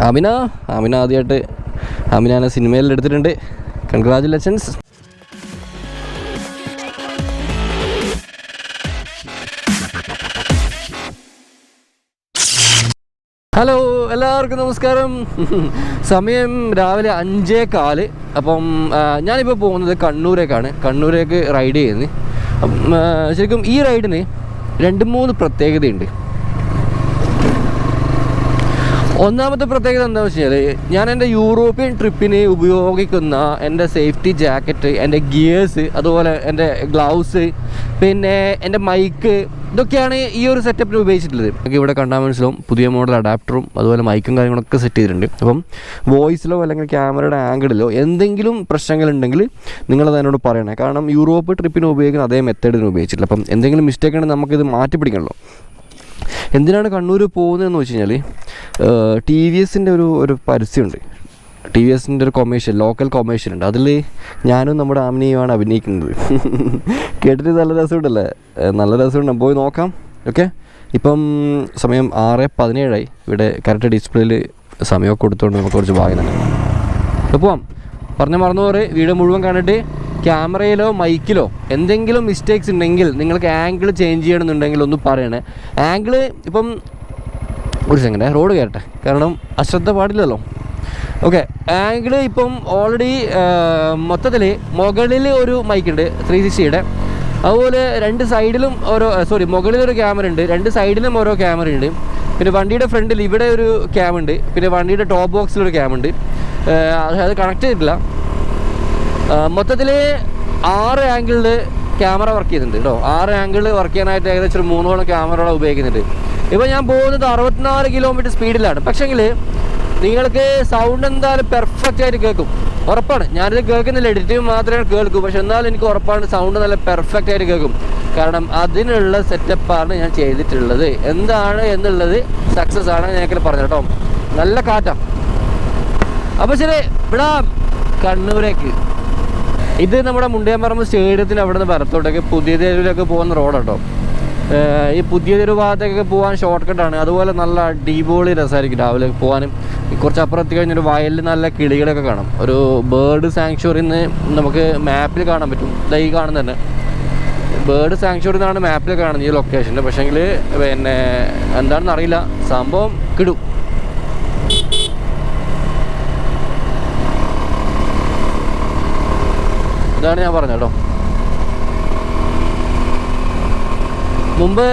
ആമിന ആദ്യമായിട്ട് ആമിനാനെ സിനിമയിൽ എടുത്തിട്ടുണ്ട്. കൺഗ്രാജുലേഷൻസ്. ഹലോ, എല്ലാവർക്കും നമസ്കാരം. സമയം രാവിലെ 5:15. അപ്പം ഞാനിപ്പോൾ പോകുന്നത് കണ്ണൂരേക്ക് റൈഡ് ചെയ്യുന്നത്. ശരിക്കും ഈ റൈഡിന് 2-3 പ്രത്യേകതയുണ്ട്. ഒന്നാമത്തെ പ്രത്യേകത എന്താണെന്ന് വെച്ച് കഴിഞ്ഞാൽ, ഞാൻ എൻ്റെ യൂറോപ്യൻ ട്രിപ്പിന് ഉപയോഗിക്കുന്ന എൻ്റെ സേഫ്റ്റി ജാക്കറ്റ്, എൻ്റെ ഗിയേഴ്സ്, അതുപോലെ എൻ്റെ ഗ്ലൗസ്, പിന്നെ എൻ്റെ മൈക്ക്, ഇതൊക്കെയാണ് ഈ ഒരു സെറ്റപ്പിന് ഉപയോഗിച്ചിട്ടുള്ളത്. നമുക്ക് ഇവിടെ കണ്ടാൽ മനസ്സിലാവും പുതിയ മോഡൽ അഡാപ്റ്ററും അതുപോലെ മൈക്കും കാര്യങ്ങളൊക്കെ സെറ്റ് ചെയ്തിട്ടുണ്ട്. അപ്പം വോയിസിലോ അല്ലെങ്കിൽ ക്യാമറയുടെ ആംഗിളിലോ എന്തെങ്കിലും പ്രശ്നങ്ങളുണ്ടെങ്കിൽ നിങ്ങളത് എന്നോട് പറയണേ. കാരണം യൂറോപ്പ് ട്രിപ്പിന് ഉപയോഗിക്കുന്ന അതേ മെത്തേഡിന് ഉപയോഗിച്ചിട്ടില്ല. അപ്പം എന്തെങ്കിലും മിസ്റ്റേക്ക് ഉണ്ടെങ്കിൽ നമുക്കിത് മാറ്റി പിടിക്കണമല്ലോ. എന്തിനാണ് കണ്ണൂർ പോകുന്നതെന്ന് വെച്ച് കഴിഞ്ഞാൽ, TVSൻ്റെ ഒരു പരസ്യമുണ്ട്. TVSൻ്റെ ഒരു കൊമേഴ്ഷ്യൽ, ലോക്കൽ കൊമേഴ്ഷ്യൽ ഉണ്ട്. അതിൽ ഞാനും നമ്മുടെ ആമിനിയുമാണ് അഭിനയിക്കുന്നത്. കേട്ടിട്ട് നല്ല രസമുണ്ടല്ലേ? നല്ല രസമുണ്ട്, പോയി നോക്കാം. ഓക്കെ, ഇപ്പം സമയം 6:17 ഇവിടെ കറക്റ്റ് ഡിസ്പ്ലേയിൽ സമയമൊക്കെ കൊടുത്തുകൊണ്ട് നമുക്ക് കുറച്ച് ഭാഗ്യം. അപ്പോൾ പോവാം. മറന്നു പോലെ വീഡിയോ മുഴുവൻ കണ്ടിട്ട് ക്യാമറയിലോ മൈക്കിലോ എന്തെങ്കിലും മിസ്റ്റേക്സ് ഉണ്ടെങ്കിൽ, നിങ്ങൾക്ക് ആംഗിൾ ചേഞ്ച് ചെയ്യണമെന്നുണ്ടെങ്കിൽ ഒന്ന് പറയണേ. ആംഗിൾ ഇപ്പം ഒരു സെക്കൻഡ് റോഡ് കയറട്ടെ, കാരണം അശ്രദ്ധ പാടില്ലല്ലോ. ഓക്കെ, ആംഗിൾ ഇപ്പം ഓൾറെഡി മൊത്തത്തിൽ മുകളിൽ ഒരു മൈക്കുണ്ട് 360യുടെ, അതുപോലെ 2 സൈഡിലും മുകളിലൊരു ക്യാമറ ഉണ്ട്, 2 സൈഡിലും ഓരോ ക്യാമറ ഉണ്ട്. പിന്നെ വണ്ടിയുടെ ഫ്രണ്ടിൽ ഇവിടെ ഒരു ക്യാം ഉണ്ട്, പിന്നെ വണ്ടിയുടെ ടോപ്പ് ബോക്സിലൊരു ക്യാം ഉണ്ട്. അത് കണക്ട് ചെയ്തിട്ടില്ല. മൊത്തത്തിൽ 6 ആംഗിളിൽ ക്യാമറ വർക്ക് ചെയ്യുന്നുണ്ട് കേട്ടോ. 6 ആംഗിളിൽ വർക്ക് ചെയ്യാനായിട്ട് ഏകദേശം 3 ക്യാമറകളെ ഉപയോഗിക്കുന്നുണ്ട്. ഇപ്പോൾ ഞാൻ പോകുന്നത് 64 കിലോമീറ്റർ സ്പീഡിലാണ്. പക്ഷേങ്കിൽ നിങ്ങൾക്ക് സൗണ്ട് എന്തായാലും പെർഫെക്റ്റ് ആയിട്ട് കേൾക്കും, ഉറപ്പാണ്. ഞാനിത് കേൾക്കുന്നില്ല, എഡിറ്റിംഗ് മാത്രമേ കേൾക്കൂ. പക്ഷെ എന്നാലും എനിക്ക് ഉറപ്പാണ് സൗണ്ട് നല്ല പെർഫെക്റ്റ് ആയിട്ട് കേൾക്കും. കാരണം അതിനുള്ള സെറ്റപ്പാണ് ഞാൻ ചെയ്തിട്ടുള്ളത്. എന്താണ് എന്നുള്ളത് സക്സസ് ആണ് ഞാൻ പറഞ്ഞു കേട്ടോ. നല്ല കാറ്റാണ്. അപ്പോൾ ശരി, വിടാം കണ്ണൂരേക്ക്. ഇത് നമ്മുടെ മുണ്ടിയാമ്പറമ്പ് സ്റ്റേഡിയത്തിന് അവിടെ നിന്ന് വരത്തോട്ടേക്ക് പുതിയ തെരുവിലൊക്കെ പോകുന്ന റോഡാട്ടോ. ഈ പുതിയ തെരുവ് ഭാഗത്തേക്കൊക്കെ പോകാൻ ഷോർട്ട് കട്ടാണ്. അതുപോലെ നല്ല അടിപൊളി രസമായിരിക്കും രാവിലെ പോകാനും. കുറച്ച് അപ്പുറത്ത് കഴിഞ്ഞൊരു വയലിൽ നല്ല കിളികളൊക്കെ കാണാം. ഒരു ബേർഡ് സാങ്ച്വറിയിൽ നിന്ന് നമുക്ക് മാപ്പിൽ കാണാൻ പറ്റും. ഈ കാണുന്ന തന്നെ ബേർഡ് സാങ്ച്വറി എന്നാണ് മാപ്പിൽ കാണുന്നത് ഈ ലൊക്കേഷനിൽ. പക്ഷേങ്കിൽ പിന്നെ എന്താണെന്ന് അറിയില്ല, സംഭവം കിടും. ഇതാണ് ഞാൻ പറഞ്ഞത് കേട്ടോ. മുമ്പ്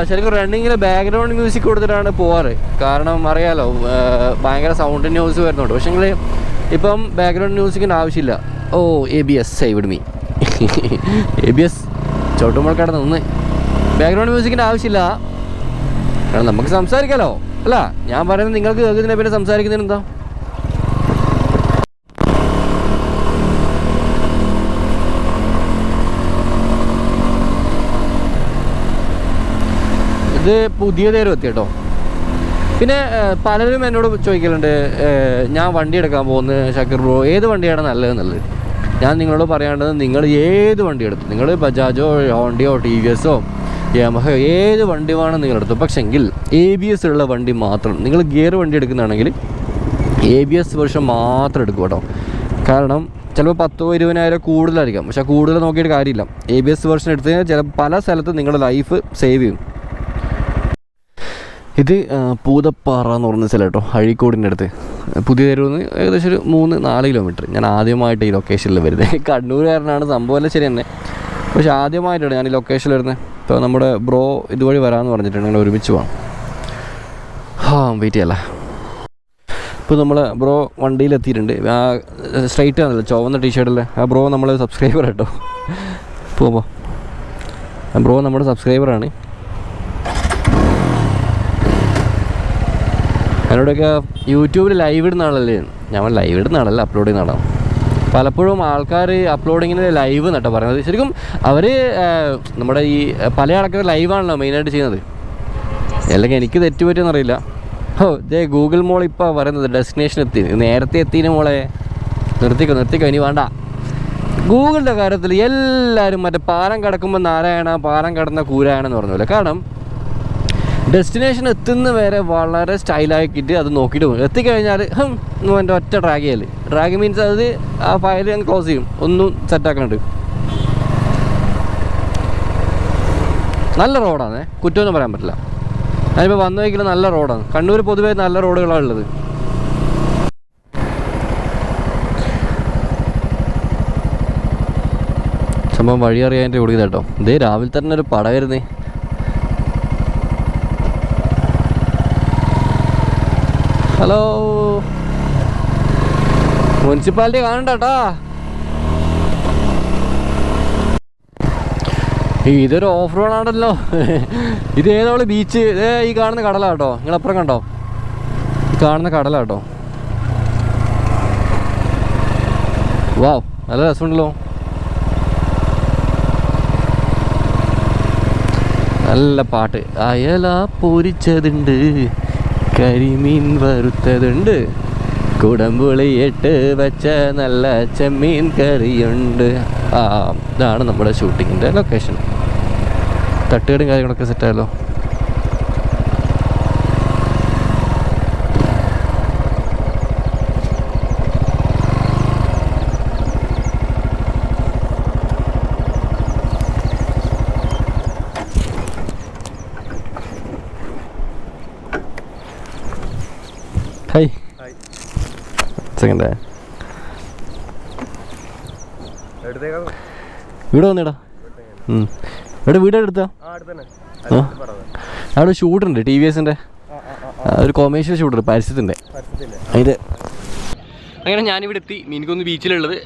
ശരിക്കും റണ്ണിങ്ങിൽ ബാക്ക്ഗ്രൗണ്ട് മ്യൂസിക് കൊടുത്തിട്ടാണ് പോവാറ്. കാരണം അറിയാലോ, ഭയങ്കര സൗണ്ട് ന്യൂസ് വരുന്നുണ്ട്. പക്ഷേങ്കിൽ ഇപ്പം ബാക്ക്ഗ്രൗണ്ട് മ്യൂസിക്കിൻ്റെ ആവശ്യമില്ല. ABS saved me. ABS ചോട്ടുമുളക്കാട് നിന്ന് ബാക്ക്ഗ്രൗണ്ട് മ്യൂസിക്കിൻ്റെ ആവശ്യമില്ല. കാരണം നമുക്ക് സംസാരിക്കാമല്ലോ. അല്ല, ഞാൻ പറയുന്നത് നിങ്ങൾക്ക് കേൾക്കുന്നതിനെ പിന്നെ സംസാരിക്കുന്നതിന് എന്താ? ഇത് പുതിയ തെരുവ് എത്തി കേട്ടോ. പിന്നെ പലരും എന്നോട് ചോദിക്കലുണ്ട്, ഞാൻ വണ്ടി എടുക്കാൻ പോകുന്നത് ഷക്കീർ ബ്രോ ഏത് വണ്ടിയാണ് നല്ലതെന്നുള്ളത്. ഞാൻ നിങ്ങളോട് പറയാനുള്ളത്, നിങ്ങൾ ഏത് വണ്ടി എടുത്തു, നിങ്ങൾ ബജാജോ ഹോണ്ടയോ TVSോ യമഹയോ ഏത് വണ്ടി വേണം നിങ്ങളെടുത്തു. പക്ഷെങ്കിൽ ABS ഉള്ള വണ്ടി മാത്രം. നിങ്ങൾ ഗിയർ വണ്ടി എടുക്കുന്നതാണെങ്കിൽ ABS വെർഷൻ മാത്രം എടുക്കും കേട്ടോ. കാരണം ചിലപ്പോൾ 10,000-20,000 കൂടുതലായിരിക്കാം. പക്ഷേ കൂടുതൽ നോക്കിയിട്ട് കാര്യമില്ല. ABS വെർഷൻ എടുത്ത് കഴിഞ്ഞാൽ പല സ്ഥലത്തും നിങ്ങളുടെ ലൈഫ് സേവ് ചെയ്യും. ഇത് പൂതപ്പാറ എന്ന് പറയുന്ന സ്ഥലം കേട്ടോ, അഴീക്കോടിൻ്റെ അടുത്ത്. പുതിയ തെരുവിൽ നിന്ന് ഏകദേശം ഒരു 3-4 കിലോമീറ്റർ. ഞാൻ ആദ്യമായിട്ട് ഈ ലൊക്കേഷനിൽ വരുന്നത്. കണ്ണൂരുകാരനാണ്, സംഭവമല്ല ശരി തന്നെ. പക്ഷേ ആദ്യമായിട്ടാണ് ഞാൻ ഈ ലൊക്കേഷനിൽ വരുന്നത്. ഇപ്പോൾ നമ്മുടെ ബ്രോ ഇതുവഴി വരാമെന്ന് പറഞ്ഞിട്ടുണ്ട്, ഞങ്ങൾ ഒരുമിച്ച് പോകാം. വെയിറ്റ് ചെയ്യല്ല. ഇപ്പോൾ നമ്മൾ ബ്രോ വണ്ടിയിലെത്തിയിട്ടുണ്ട്. സ്ട്രൈറ്റ് ആണല്ലോ, ചുവന്ന ടീഷർട്ടല്ലേ. ബ്രോ നമ്മളെ സബ്സ്ക്രൈബർ കേട്ടോ. ബ്രോ നമ്മുടെ സബ്സ്ക്രൈബറാണ്. എന്നോടൊക്കെ യൂട്യൂബിൽ ലൈവ് ഇടുന്ന ആളല്ലേ? ഞാൻ ലൈവ് ഇടുന്ന ആളല്ല, അപ്ലോഡ് ചെയ്യുന്ന ആളാണ്. പലപ്പോഴും ആൾക്കാർ അപ്ലോഡിങ്ങിന് ലൈവ് എന്നിട്ടാണ് പറയുന്നത്. ശരിക്കും അവർ നമ്മുടെ ഈ പല ആൾക്കാർ ലൈവാണല്ലോ മെയിനായിട്ട് ചെയ്യുന്നത്. അല്ലെങ്കിൽ എനിക്ക് തെറ്റുപറ്റിയെന്നറിയില്ല. ഇതേ ഗൂഗിൾ മോൾ ഇപ്പോൾ പറയുന്നത് ഡെസ്റ്റിനേഷൻ എത്തി, നേരത്തെ എത്തിന് മോളെ. നിർത്തിക്കോ ഇനി വേണ്ട. ഗൂഗിളിൻ്റെ കാര്യത്തിൽ എല്ലാവരും മറ്റേ പാലം കിടക്കുമ്പോൾ നാരായണ, പാലം കിടന്ന കൂരായണെന്ന് പറഞ്ഞ പോലെ. കാരണം ഡെസ്റ്റിനേഷൻ എത്തുന്ന വരെ വളരെ സ്റ്റൈലാക്കിയിട്ട് അത് നോക്കിയിട്ട് പോകും. എത്തിക്കഴിഞ്ഞാൽ എൻ്റെ ഒറ്റ ഡ്രാഗ് ചെയ്യൽ. ഡ്രാഗ് മീൻസ് അത് ആ ഫയൽ ഞാൻ ക്ലോസ് ചെയ്യും, ഒന്നും സെറ്റാക്കുന്നുണ്ട്. നല്ല റോഡാണ്, കുറ്റമൊന്നും പറയാൻ പറ്റില്ല. ഞാനിപ്പോൾ വന്നു വയ്ക്കൽ നല്ല റോഡാണ്. കണ്ണൂർ പൊതുവേ നല്ല റോഡുകളാണ് ഉള്ളത്. സംഭവം വഴി അറിയാൻ ഓടിയത് കേട്ടോ. ഇതേ രാവിലെ തന്നെ ഒരു പട വരുന്നേ. ഹലോ, മുനിസിപ്പാലിറ്റി കാണണ്ടേട്ടാ. ഇതൊരു ഓഫ് റോഡ് ആണല്ലോ. ഇത് ഏതോള് ബീച്ച്. ഈ കാണുന്ന കടലാട്ടോ, നിങ്ങളപ്പുറം കണ്ടോ? കാണുന്ന കടലാട്ടോ. വാവ്, നല്ല രസമുണ്ടല്ലോ. നല്ല പാട്ട്. അയല പൊരിച്ചതുണ്ട്, കരിമീൻ വറുത്തതുണ്ട്, കുടംപുളിയിട്ട് വെച്ച നല്ല ചെമ്മീൻ കറിയുണ്ട്. ഇതാണ് നമ്മുടെ ഷൂട്ടിങ്ങിൻ്റെ ലൊക്കേഷൻ. തട്ടുകടും കാര്യങ്ങളൊക്കെ സെറ്റായല്ലോ. ഹായ്, സെക്കൻഡ് വീട് വന്നേടാ. ഇവിടെ വീട് എടുത്താ അവിടെ ഷൂട്ടുണ്ട്, TVSൻ്റെ ഒരു കൊമേഴ്ഷ്യൽ ഷൂട്ടുണ്ട്, പരസ്യത്തിൻ്റെ. അതിൻ്റെ അങ്ങനെ ഞാനിവിടെ എത്തി. മീൻകൊന്ന് ബീച്ചിലുള്ളത്.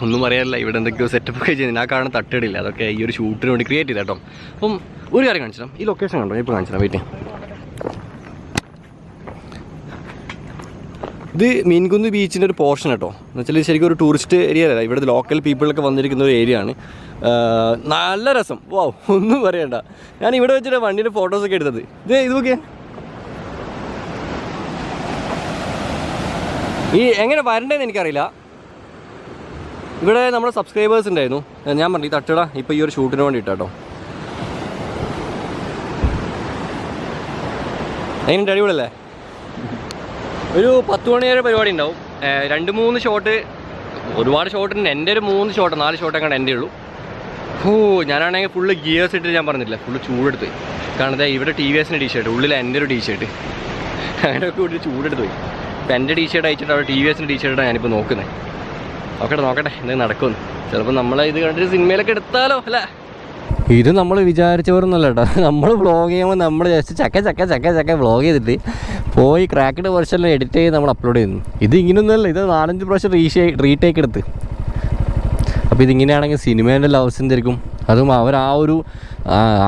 ഒന്നും പറയാനില്ല. ഇവിടെ എന്തൊക്കെയോ സെറ്റപ്പ് ഒക്കെ ചെയ്യുന്നത്. ഞാൻ കാണുന്ന തട്ടുകടില്ല, അതൊക്കെ ഈ ഒരു ഷൂട്ടിന് വേണ്ടി ക്രിയേറ്റ് ചെയ്ത കേട്ടോ. അപ്പം ഒരു കാര്യം കാണിച്ചു തരാം. ഈ ലൊക്കേഷൻ കണ്ടോ? ഇപ്പോൾ കാണിച്ചു തരാം, വെയിറ്റ്. ഇത് മീൻകുന്ന് ബീച്ചിൻ്റെ ഒരു പോർഷൻ കേട്ടോ. എന്ന് വെച്ചാൽ ശരിക്കും ഒരു ടൂറിസ്റ്റ് ഏരിയ അല്ല, ഇവിടുത്തെ ലോക്കൽ പീപ്പിളൊക്കെ വന്നിരിക്കുന്ന ഒരു ഏരിയ ആണ്. നല്ല രസം. ഒന്നും പറയണ്ട. ഞാൻ ഇവിടെ വെച്ചിട്ട് വണ്ടീൻ്റെ ഫോട്ടോസൊക്കെ എടുത്തത്. ഇത് നോക്കിയാ, ഈ എങ്ങനെ വരണ്ടേന്ന് എനിക്കറിയില്ല. ഇവിടെ നമ്മുടെ സബ്സ്ക്രൈബേഴ്സ് ഉണ്ടായിരുന്നു. ഞാൻ പറഞ്ഞു ഈ തട്ടുകട ഇപ്പോൾ ഈ ഒരു ഷൂട്ടിന് വേണ്ടി ഇട്ടോ. അതിനുണ്ട്, അടിപൊളിയല്ലേ? ഒരു 10 മണി വരെ പരിപാടി ഉണ്ടാവും. 2-3 ഷോട്ട്, ഒരുപാട് ഷോട്ടുണ്ട്. എൻ്റെ ഒരു 3 ഷോട്ട് 4 ഷോട്ടൊക്കെ എൻ്റെ ഉള്ളൂ. ഞാനാണെങ്കിൽ ഫുള്ള് ഗിയേഴ്സ് ഇട്ട്, ഞാൻ പറഞ്ഞില്ല, ഫുള്ള് ചൂടെടുത്ത്. കാരണം ഇവിടെ TVSൻ്റെ ടീഷർട്ട്, ഉള്ളിൽ എൻ്റെ ഒരു ടീഷർട്ട്, അങ്ങനെയൊക്കെ കൂടി ചൂടെടുത്ത് പോയി. ഇപ്പം എൻ്റെ ടീഷർട്ട് അയച്ചിട്ട് അവിടെ TVSൻ്റെ ടീഷർട്ടാണ് ഞാനിപ്പോൾ നോക്കുന്നത്. നോക്കട്ടെ എന്തെങ്കിലും നടക്കുമെന്ന്. ചിലപ്പോൾ നമ്മളെ ഇത് കണ്ടിട്ട് സിനിമയിലൊക്കെ എടുത്താലോ അല്ലേ? ഇത് നമ്മൾ വിചാരിച്ചവരൊന്നുമല്ല കേട്ടോ. നമ്മൾ വ്ളോഗ് ചെയ്യുമ്പോൾ നമ്മൾ ജസ്റ്റ് ചക്ക വ്ളോഗ് ചെയ്തിട്ട് പോയി ക്രാക്കഡ് വെർഷനിൽ എഡിറ്റ് ചെയ്ത് നമ്മൾ അപ്ലോഡ് ചെയ്യുന്നു. ഇത് ഇങ്ങനെയൊന്നുമല്ല. ഇത് 4-5 പ്രാവശ്യം റീടേക്ക് എടുത്ത്. അപ്പോൾ ഇതിങ്ങനെയാണെങ്കിൽ സിനിമേൻ്റെ ലവ്സിൻ്റെ ആയിരിക്കും. അതും അവർ ആ ഒരു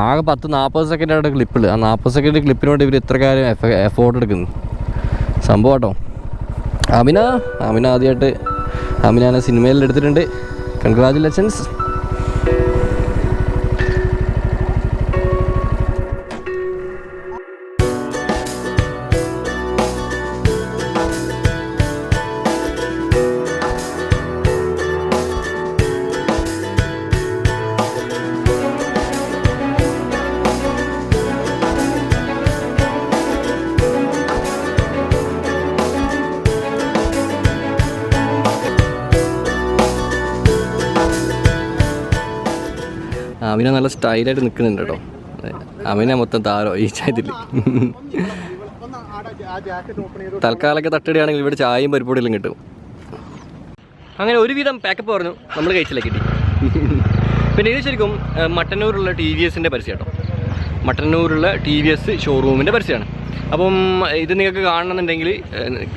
ആകെ 10-40 സെക്കൻഡായിട്ട് ക്ലിപ്പിൽ, ആ 40 സെക്കൻഡ് ക്ലിപ്പിന് വേണ്ടി ഇവർ ഇത്ര കാര്യം എഫോർട്ട് എടുക്കുന്നു. സംഭവം കേട്ടോ. അമിന ആദ്യമായിട്ട് അമിനാനെ സിനിമയിൽ എടുത്തിട്ടുണ്ട്. കൺഗ്രാജുലേഷൻസ്. അമിന നല്ല സ്റ്റൈലായിട്ട് നിൽക്കുന്നുണ്ട് കേട്ടോ. അമിന മൊത്തം താരോ ഈ ചായത്തിൽ. തൽക്കാലമൊക്കെ തട്ടുകയാണെങ്കിൽ ഇവിടെ ചായയും പരിപ്പൊടിയെല്ലാം കിട്ടും. അങ്ങനെ ഒരുവിധം പാക്കപ്പ് പറഞ്ഞു നമ്മൾ കഴിച്ചില്ല കിട്ടി. പിന്നെ ഇത് ശരിക്കും മട്ടന്നൂരുള്ള TVSൻ്റെ പരസ്യം കേട്ടോ. മട്ടന്നൂരുള്ള TVS ഷോറൂമിൻ്റെ പരസ്യമാണ്. അപ്പം ഇത് നിങ്ങൾക്ക് കാണണമെന്നുണ്ടെങ്കിൽ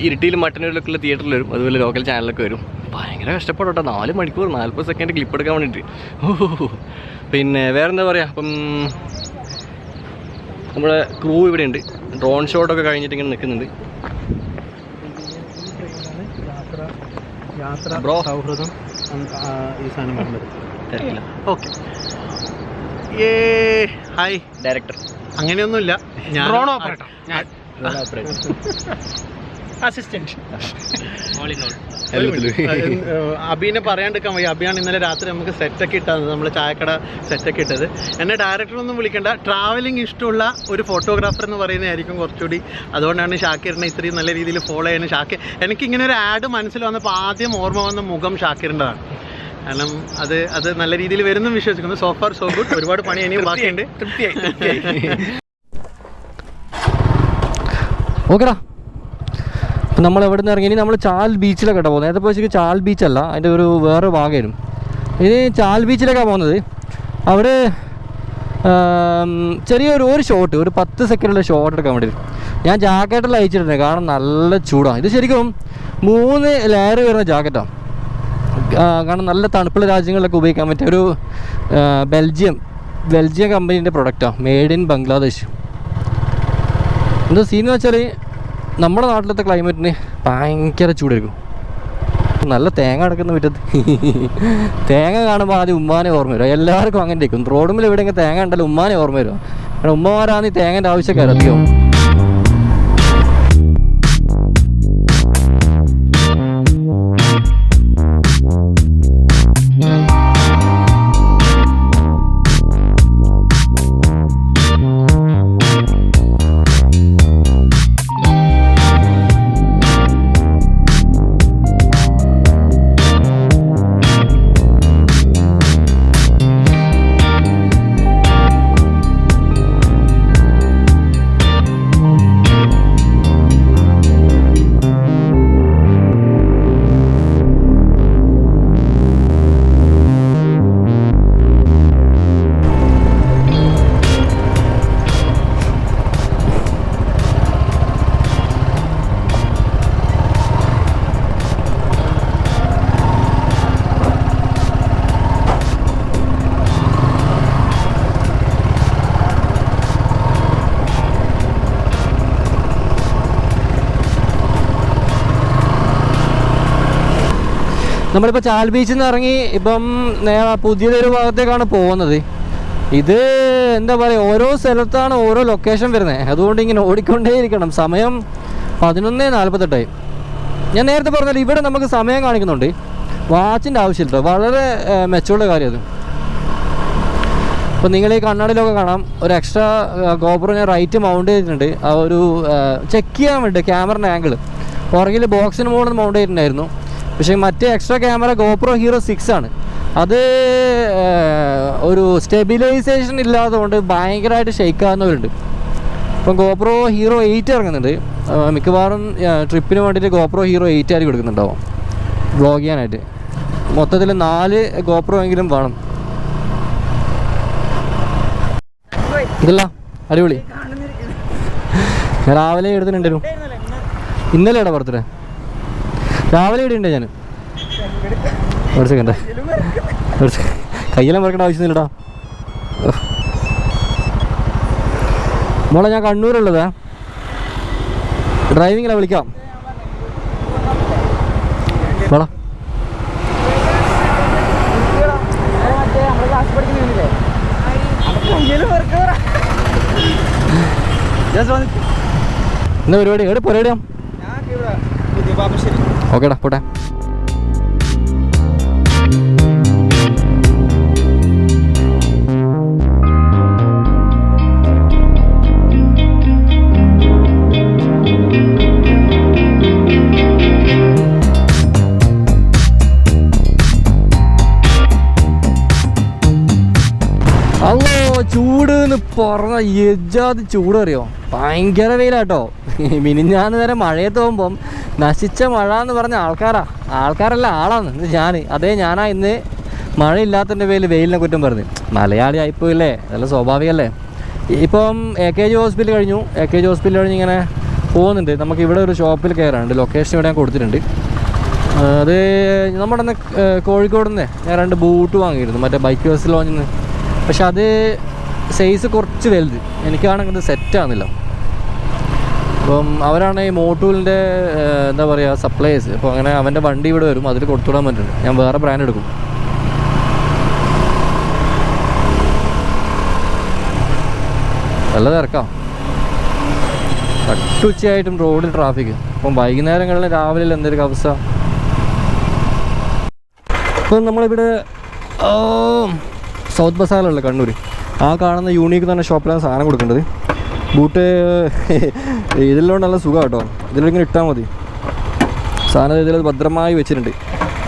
ഇരിട്ടിയിൽ മട്ടന്നൂരിലൊക്കെയുള്ള തിയേറ്ററിൽ വരും, അതുപോലെ ലോക്കൽ ചാനലൊക്കെ വരും. ഭയങ്കര കഷ്ടപ്പാട് കേട്ടോ. 4 മണിക്കൂർ 40 സെക്കൻഡ് ക്ലിപ്പ് എടുക്കാൻ വേണ്ടിയിട്ട്. പിന്നെ വേറെന്താ പറയുക, അപ്പം നമ്മുടെ ക്രൂ ഇവിടെ ഉണ്ട്. ഡ്രോൺ ഷോട്ടൊക്കെ കഴിഞ്ഞിട്ട് ഇങ്ങനെ നിൽക്കുന്നുണ്ട്. ബ്രോ സൗഹൃദം ഈ സാധനം പറഞ്ഞത് തരില്ല. ഓക്കെ. Hi director. അങ്ങനെയൊന്നുമില്ല, ഞാൻ ഡ്രോൺ ഓപ്പറേറ്റർ, ഞാൻ അസിസ്റ്റന്റ്. All in all. അബീനെ പറയാണ്ടിരിക്കാൻ വയ്യ. അബിയാണ് ഇന്നലെ രാത്രി നമുക്ക് സെറ്റൊക്കെ ഇട്ടത്, നമ്മൾ ചായക്കട സെറ്റൊക്കെ ഇട്ടത്. എന്നെ ഡയറക്ടറൊന്നും വിളിക്കേണ്ട, ട്രാവലിംഗ് ഇഷ്ടമുള്ള ഒരു ഫോട്ടോഗ്രാഫർ എന്ന് പറയുന്നതായിരിക്കും കുറച്ചുകൂടി. അതുകൊണ്ടാണ് ഷാക്കിറിനെ ഇത്രയും നല്ല രീതിയിൽ ഫോളോ ചെയ്യുന്നത്. എനിക്കിങ്ങനെ ഒരു ആഡ് മനസ്സിൽ വന്നപ്പോൾ ആദ്യം ഓർമ്മ വന്ന മുഖം ഷാക്കിറിൻ്റെതാണ്. കാരണം അത് നല്ല രീതിയിൽ വരുന്നു വിശ്വസിക്കുന്നു. So far so good. ഒരുപാട് പണി ഇനിയും ബാക്കിയുണ്ട്. ഓക്കെടാ, നമ്മൾ എവിടെ നിന്ന് ഇറങ്ങി? ഇനി നമ്മൾ ചാൽ ബീച്ചിലൊക്കെ പോകുന്നത്. നേരത്തെ പോയി ചാൽ ബീച്ചല്ല, അതിൻ്റെ ഒരു വേറെ ഭാഗമായിരുന്നു. ഇനി ചാൽ ബീച്ചിലേക്കാണ് പോകുന്നത്. അവിടെ ചെറിയൊരു ഷോട്ട്, ഒരു 10 സെക്കൻഡിലെ ഷോട്ട് എടുക്കാൻ വേണ്ടി ഞാൻ ജാക്കറ്റെല്ലാം അയച്ചിട്ടുണ്ട്. കാരണം നല്ല ചൂടാണ്. ഇത് ശരിക്കും 3 ലെയർ വരുന്ന ജാക്കറ്റാണ്. കാരണം നല്ല തണുപ്പുള്ള രാജ്യങ്ങളിലൊക്കെ ഉപയോഗിക്കാൻ പറ്റിയ ഒരു ബെൽജിയം കമ്പനീൻ്റെ പ്രൊഡക്റ്റാണ്, മെയ്ഡ് ഇൻ ബംഗ്ലാദേശ്. എന്താ സീൻ വെച്ചാൽ നമ്മുടെ നാട്ടിലത്തെ ക്ലൈമറ്റിന് ഭയങ്കര ചൂടായിരിക്കും. നല്ല തേങ്ങ അടക്കുന്ന മുറ്റത്ത് തേങ്ങ കാണുമ്പോൾ ആദ്യം ഉമ്മാനെ ഓർമ്മ വരും. എല്ലാവർക്കും അങ്ങനെ ഇരിക്കും. റോഡുമ്പിൽ എവിടെയെങ്കിലും തേങ്ങ ഉണ്ടല്ലോ ഉമ്മാനെ ഓർമ്മ വരും. കാരണം ഉമ്മമാരാണ് ഈ തേങ്ങേൻ്റെ ആവശ്യക്കാർ അധികം. നമ്മളിപ്പോൾ ചാൽ ബീച്ചിൽ നിന്ന് ഇറങ്ങി ഇപ്പം പുതിയതൊരു ഭാഗത്തേക്കാണ് പോകുന്നത്. ഇത് എന്താ പറയുക, ഓരോ സ്ഥലത്താണ് ഓരോ ലൊക്കേഷൻ വരുന്നത്. അതുകൊണ്ട് ഇങ്ങനെ ഓടിക്കൊണ്ടേയിരിക്കണം. സമയം 11:48. ഞാൻ നേരത്തെ പറഞ്ഞാൽ ഇവിടെ നമുക്ക് സമയം കാണിക്കുന്നുണ്ട്, വാച്ചിൻ്റെ ആവശ്യമില്ല. വളരെ മെച്ചമുള്ള കാര്യം അത്. അപ്പോൾ നിങ്ങൾ ഈ കണ്ണാടിയിലൊക്കെ കാണാം ഒരു എക്സ്ട്രാ ഗോപ്രോ ഞാൻ റൈറ്റ് മൗണ്ട് ചെയ്തിട്ടുണ്ട്. ആ ഒരു ചെക്ക് ചെയ്യാൻ വേണ്ടി ക്യാമറയുടെ ആംഗിൾ പുറകിൽ ബോക്സിന് മുകളിൽ മൗണ്ട് ചെയ്തിട്ടുണ്ടായിരുന്നു. പക്ഷേ മറ്റേ എക്സ്ട്രാ ക്യാമറ ഗോപ്രോ ഹീറോ 6 ആണ്. അത് ഒരു സ്റ്റെബിലൈസേഷൻ ഇല്ലാത്തതുകൊണ്ട് ഭയങ്കരമായിട്ട് ഷെയ്ക്കാവുന്നവരുണ്ട്. ഇപ്പം ഗോപ്രോ ഹീറോ 8 ഇറങ്ങുന്നുണ്ട്. മിക്കവാറും ട്രിപ്പിന് വേണ്ടിയിട്ട് ഗോപ്രോ ഹീറോ 8 ആയിരിക്കും കൊടുക്കുന്നുണ്ടാവും വ്ളോഗ് ചെയ്യാനായിട്ട്. മൊത്തത്തിൽ 4 ഗോപ്രോ എങ്കിലും വേണം. ഇതല്ല അടിപൊളി. രാവിലെ എടുത്തിട്ടുണ്ടായിരുന്നു. ഇന്നലെ ഇടാ പുറത്തിട്ട് രാവിലെ ഇടുന്നുണ്ട് ഞാൻ. ഒരു സെക്കൻഡ്, കയ്യെല്ലാം മറക്കേണ്ട ആവശ്യമൊന്നുമില്ലടാ. മോളെ ഞാൻ കണ്ണൂരുള്ളതാ, ഡ്രൈവിങ്ങിലാണ് വിളിക്കാം. മോളാ എന്താ പരിപാടി? എവിടെ പരിപാടിയാ? ഓക്കേടാ പോട്ടെ. അല്ലോ ചൂട് എന്ന് പറഞ്ഞ യജാതി ചൂട് അറിയോ, ഭയങ്കര വെയിലാട്ടോ. മിനിഞ്ഞാന്ന് വരെ മഴയത്ത് പോകുമ്പം നശിച്ച മഴ എന്ന് പറഞ്ഞ ആൾക്കാരല്ല ആളാണ് ഞാനാ ഇന്ന് മഴയില്ലാത്തതിൻ്റെ പേരിൽ വെയിലിനെ കുറ്റം പറഞ്ഞു. മലയാളി ആയിപ്പോയില്ലേ, അതെല്ലാം സ്വാഭാവികമല്ലേ. ഇപ്പം AKG ഹോസ്പിറ്റൽ കഴിഞ്ഞു. AKG ഹോസ്പിറ്റൽ കഴിഞ്ഞ് ഇങ്ങനെ പോകുന്നുണ്ട്. നമുക്ക് ഇവിടെ ഒരു ഷോപ്പിൽ കയറാനുണ്ട്. ലൊക്കേഷൻ ഇവിടെ ഞാൻ കൊടുത്തിട്ടുണ്ട്. അത് നമ്മുടെ തന്നെ കോഴിക്കോട് നിന്ന് ഞാൻ 2 ബൂട്ട് വാങ്ങിയിരുന്നു മറ്റേ ബൈക്കേഴ്സ് ലോഞ്ചിൽ നിന്ന്. പക്ഷെ അത് സൈസ് കുറച്ച് വലുത്, എനിക്കാണെങ്കിൽ സെറ്റാകുന്നില്ല. അപ്പം അവരാണ് ഈ മോട്ടൂലിൻ്റെ എന്താ പറയുക സപ്ലൈസ്. അപ്പോൾ അങ്ങനെ അവൻ്റെ വണ്ടി ഇവിടെ വരും, അതിൽ കൊടുത്തുവിടാൻ പറ്റുന്നുണ്ട്. ഞാൻ വേറെ ബ്രാൻഡ് എടുക്കും. നല്ല തിരക്കാം, നട്ടുച്ചയായിട്ടും റോഡിൽ ട്രാഫിക്. അപ്പം വൈകുന്നേരങ്ങളിൽ രാവിലെ എന്തൊരു അവസ്ഥ. ഇപ്പം നമ്മളിവിടെ സൗത്ത് ബസാറിലുള്ള കണ്ണൂർ ആ കാണുന്ന യൂണീക്ക് തന്നെ ഷോപ്പിലാണ് സാധനം കൊടുക്കേണ്ടത്. ബൂട്ട് ഇതിലുകൊണ്ട് നല്ല സുഖം കേട്ടോ. ഇതിലിങ്ങനെ ഇട്ടാൽ മതി. സാധനം ഇതിൽ ഭദ്രമായി വെച്ചിട്ടുണ്ട്.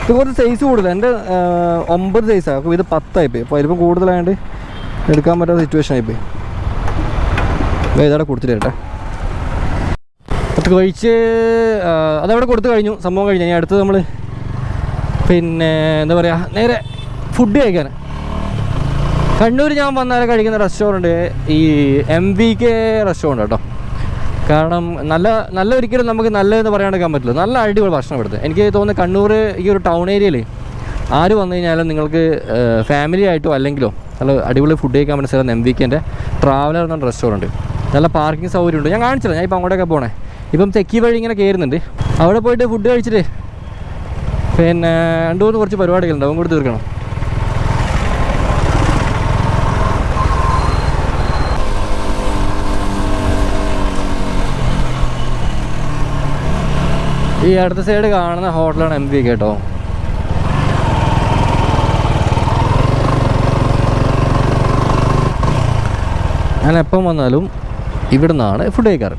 ഇത് കുറച്ച് സൈസ് കൂടുതൽ. എൻ്റെ 9 സൈസാണ്. അപ്പോൾ ഇത് 10 ആയിപ്പോയി. അപ്പോൾ അതിലിപ്പം കൂടുതലായതുകൊണ്ട് എടുക്കാൻ പറ്റാത്ത സിറ്റുവേഷൻ ആയിപ്പോയി. ഇതവിടെ കൊടുത്തിട്ട് കേട്ടെ. അത് കഴിച്ച് അതവിടെ കൊടുത്തു കഴിഞ്ഞു. സംഭവം കഴിഞ്ഞു. ഇനി അടുത്ത് നമ്മൾ പിന്നെ എന്താ പറയുക, നേരെ ഫുഡ് കഴിക്കാൻ. കണ്ണൂർ ഞാൻ വന്നാൽ കഴിക്കുന്ന റെസ്റ്റോറൻറ്റ് ഈ MVK റെസ്റ്റോറൻറ്റ് കേട്ടോ. കാരണം നല്ല ഒരിക്കലും നമുക്ക് നല്ലതെന്ന് പറയാണ്ടിരിക്കാൻ പറ്റില്ല. നല്ല അടിപൊളി ഭക്ഷണം ഇവിടുത്തെ. എനിക്ക് തോന്നുന്നത് കണ്ണൂർ ഈ ഒരു ടൗൺ ഏരിയയിൽ ആര് വന്നു കഴിഞ്ഞാലും നിങ്ങൾക്ക് ഫാമിലി ആയിട്ടോ അല്ലെങ്കിലോ നല്ല അടിപൊളി ഫുഡ് കഴിക്കാൻ പറ്റുന്ന സ്ഥലം MVKൻ്റെ ട്രാവലർ എന്ന റെസ്റ്റോറൻറ്റ്. നല്ല പാർക്കിംഗ് സൗകര്യമുണ്ട്. ഞാൻ കാണിച്ചില്ല, ഞാൻ ഇപ്പം അങ്ങോട്ടൊക്കെ പോകണേ. ഇപ്പം തെക്കി വഴി ഇങ്ങനെ കയറുന്നുണ്ട്. അവിടെ പോയിട്ട് ഫുഡ് കഴിച്ചിട്ട് പിന്നെ 2-3 കുറച്ച് പരിപാടികളുണ്ട്, അവൻ കൂടി തീർക്കണം. ഈ അടുത്ത സൈഡ് കാണുന്ന ഹോട്ടലാണ് MVK കേട്ടോ. ഞാൻ എപ്പം വന്നാലും ഇവിടെ നിന്നാണ് ഫുഡ് കഴിക്കാറ്.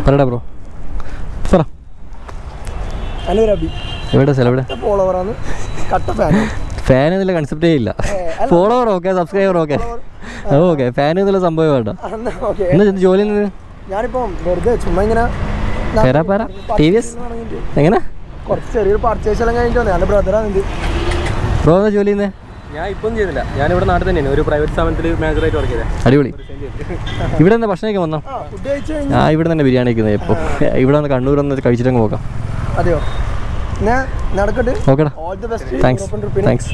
പറയടാ ബ്രോ, പറ. എവിടെ സ്ഥലം? എവിടെ? ഫാൻ എന്നുള്ള കൺസെപ്റ്റേ ഇല്ല. Follower okay, subscriber okay, okay. Fan എന്നുള്ള സംഭവം വേണ്ട. എന്താ ജോലി? ഞാനിപ്പം വെറുതെ ചുമ്മാ ഇങ്ങനെ TVS എങ്ങനെ കുറച്ച് ചെറിയൊരു പർച്ചേസ് എല്ലാം കഴിഞ്ഞിട്ട് എൻ്റെ ബ്രദറാണ്. ബ്രോ എന്താ ജോലി ചെയ്യുന്നത്? ഞാൻ ഇപ്പം ചെയ്യുന്നില്ല. ഞാനിവിടെ നാട്ടിൽ തന്നെയാണ് ഒരു പ്രൈവറ്റ് സ്ഥാപനത്തിൽ മാനേജറായിട്ട് വർക്ക് ചെയ്തത്. അടിപൊളി. ഇവിടെ എന്താ ഭക്ഷണം കഴിക്കാൻ വന്നോ? ആ ഇവിടെ തന്നെ ബിരിയാണി കഴിക്കുന്നത്. ഇപ്പോൾ ഇവിടെ വന്ന് കണ്ണൂർ വന്ന് കഴിച്ചിട്ടങ്ങ് പോകാം. അതെയോ? നടക്കട്ടെ. ഓക്കെടാ, താങ്ക്സ് താങ്ക്സ്.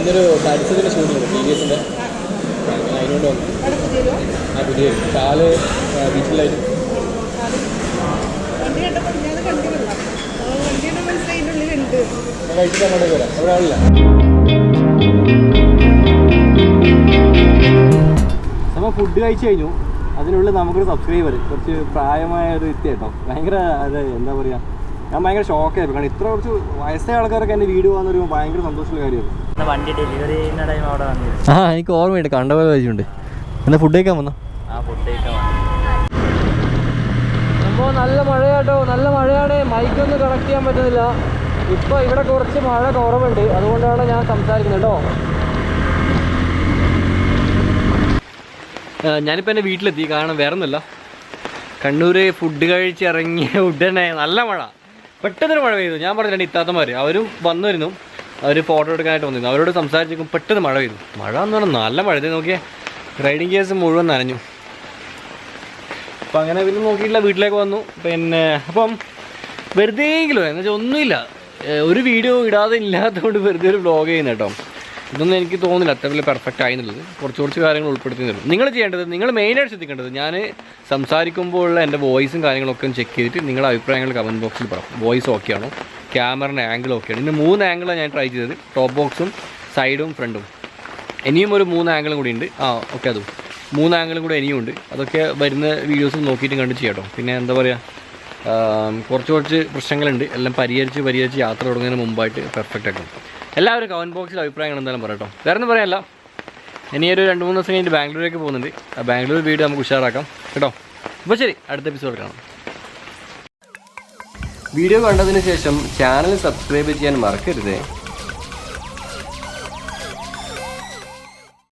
ഇന്നൊരു പരിസ്ഥിതിയുടെ ഷൂട്ട് ചെയ്തു TVSൻ്റെ. അതിനോട് ആ പുതിയ കാല് ബീച്ചിലായിട്ട് കഴിച്ചിട്ട് അങ്ങോട്ടേക്ക് വരാം. അവിടെ ആളില്ല. നമ്മൾ ഫുഡ് കഴിച്ചു കഴിഞ്ഞു. അതിനുള്ളിൽ നമുക്കൊരു സബ്സ്ക്രൈബർ, കുറച്ച് പ്രായമായ ഒരു വ്യക്തി കേട്ടോ. ഭയങ്കര എന്താ പറയുക, ഞാൻ ഭയങ്കര ഷോക്കായിരുന്നു. കാരണം ഇത്ര കുറച്ച് വയസ്സായ ആൾക്കാരൊക്കെ എൻ്റെ വീഡിയോ വന്നൊരു ഭയങ്കര സന്തോഷമുള്ള കാര്യമാണ്. വണ്ടി ഡെലിവറി ചെയ്യുന്ന ടൈം അവിടെ വന്നിരുന്നു. എനിക്ക് ഓർമ്മയുണ്ട്, കണ്ട പോലെ വെച്ചിട്ടുണ്ട്. എന്താ ഫുഡ് കഴിക്കാൻ വന്നോ? ഫുഡ് കഴിക്കാൻ സംഭവം നല്ല മഴയാട്ടോ, നല്ല മഴയാണ്. മൈക്കൊന്നും കണക്ട് ചെയ്യാൻ പറ്റുന്നില്ല. ഇപ്പോൾ ഇവിടെ കുറച്ച് മഴ കുറവുണ്ട്, അതുകൊണ്ടാണ് ഞാൻ സംസാരിക്കുന്നത് കേട്ടോ. ഞാനിപ്പോൾ എൻ്റെ വീട്ടിലെത്തി. കാരണം വേറെ ഒന്നുമില്ല, കണ്ണൂർ ഫുഡ് കഴിച്ച് ഇറങ്ങിയ ഉടനെ നല്ല മഴ, പെട്ടെന്നൊരു മഴ പെയ്തു. ഞാൻ പറഞ്ഞിട്ടുണ്ട് ഇത്താത്തമാർ അവരും വന്നിരുന്നു, അവർ ഫോട്ടോ എടുക്കാനായിട്ട് വന്നിരുന്നു. അവരോട് സംസാരിച്ചേക്കും പെട്ടെന്ന് മഴ പെയ്തു. മഴ എന്ന് പറഞ്ഞാൽ നല്ല മഴ. ഇത് നോക്കിയേ, റൈഡിങ് കേസ് മുഴുവൻ നനഞ്ഞു. അപ്പം അങ്ങനെ പിന്നെ നോക്കിയിട്ടില്ല, വീട്ടിലേക്ക് വന്നു. പിന്നെ അപ്പം വെറുതെയെങ്കിലും എന്ന് വെച്ചാൽ ഒന്നുമില്ല, ഒരു വീഡിയോ ഇടാതെ ഇല്ലാത്തതുകൊണ്ട് വെറുതെ ഒരു വ്ളോഗ് ചെയ്യുന്ന കേട്ടോ. ഇതൊന്നും എനിക്ക് തോന്നുന്നില്ല അത്ര വലിയ പെർഫെക്റ്റ് ആയിരുന്നുള്ളത്. കുറച്ച് കാര്യങ്ങൾ ഉൾപ്പെടുത്തുന്നുള്ളൂ. നിങ്ങൾ ചെയ്യേണ്ടത്, നിങ്ങൾ മെയിനായിട്ട് ശ്രദ്ധിക്കേണ്ടത്, ഞാൻ സംസാരിക്കുമ്പോഴുള്ള എൻ്റെ വോയിസും കാര്യങ്ങളൊക്കെ ചെക്ക് ചെയ്തിട്ട് നിങ്ങളുടെ അഭിപ്രായങ്ങൾ കമൻറ്റ് ബോക്സിൽ പറയാം. വോയിസ് ഓക്കെ ആണോ, ക്യാമറയുടെ ആംഗിൾ ഓക്കെ ആണ്. ഇന്ന് 3 ആംഗിളാണ് ഞാൻ ട്രൈ ചെയ്തത്, ടോപ്പ് ബോക്സും സൈഡും ഫ്രണ്ടും. ഇനിയും ഒരു 3 ആംഗിളും കൂടി ഉണ്ട്. ഓക്കെ, അതും 3 ആംഗിളും കൂടെ ഇനിയും ഉണ്ട്. അതൊക്കെ വരുന്ന വീഡിയോസും നോക്കിയിട്ടും കണ്ട് ചെയ്യാട്ടോ. പിന്നെ എന്താ പറയുക, കുറച്ച് പ്രശ്നങ്ങളുണ്ട്, എല്ലാം പരിഹരിച്ച് യാത്ര തുടങ്ങുന്നതിന് മുമ്പായിട്ട് പെർഫെക്റ്റ് ആക്കും. എല്ലാവരും കമൻറ്റ് ബോക്സിൽ അഭിപ്രായങ്ങൾ എന്തായാലും പറയട്ടോ. വേറെ ഒന്നും പറയാനല്ല, ഇനിയൊരു 2-3 ദിവസം കഴിഞ്ഞിട്ട് ബാംഗ്ലൂരേക്ക് പോകുന്നുണ്ട്. ആ ബാംഗ്ലൂർ വീഡിയോ നമുക്ക് ഉഷാറാക്കാം കേട്ടോ. അപ്പോൾ ശരി, അടുത്ത എപ്പിസോഡ് കാണാം. വീഡിയോ കണ്ടതിന് ശേഷം ചാനൽ സബ്സ്ക്രൈബ് ചെയ്യാൻ മറക്കരുത്.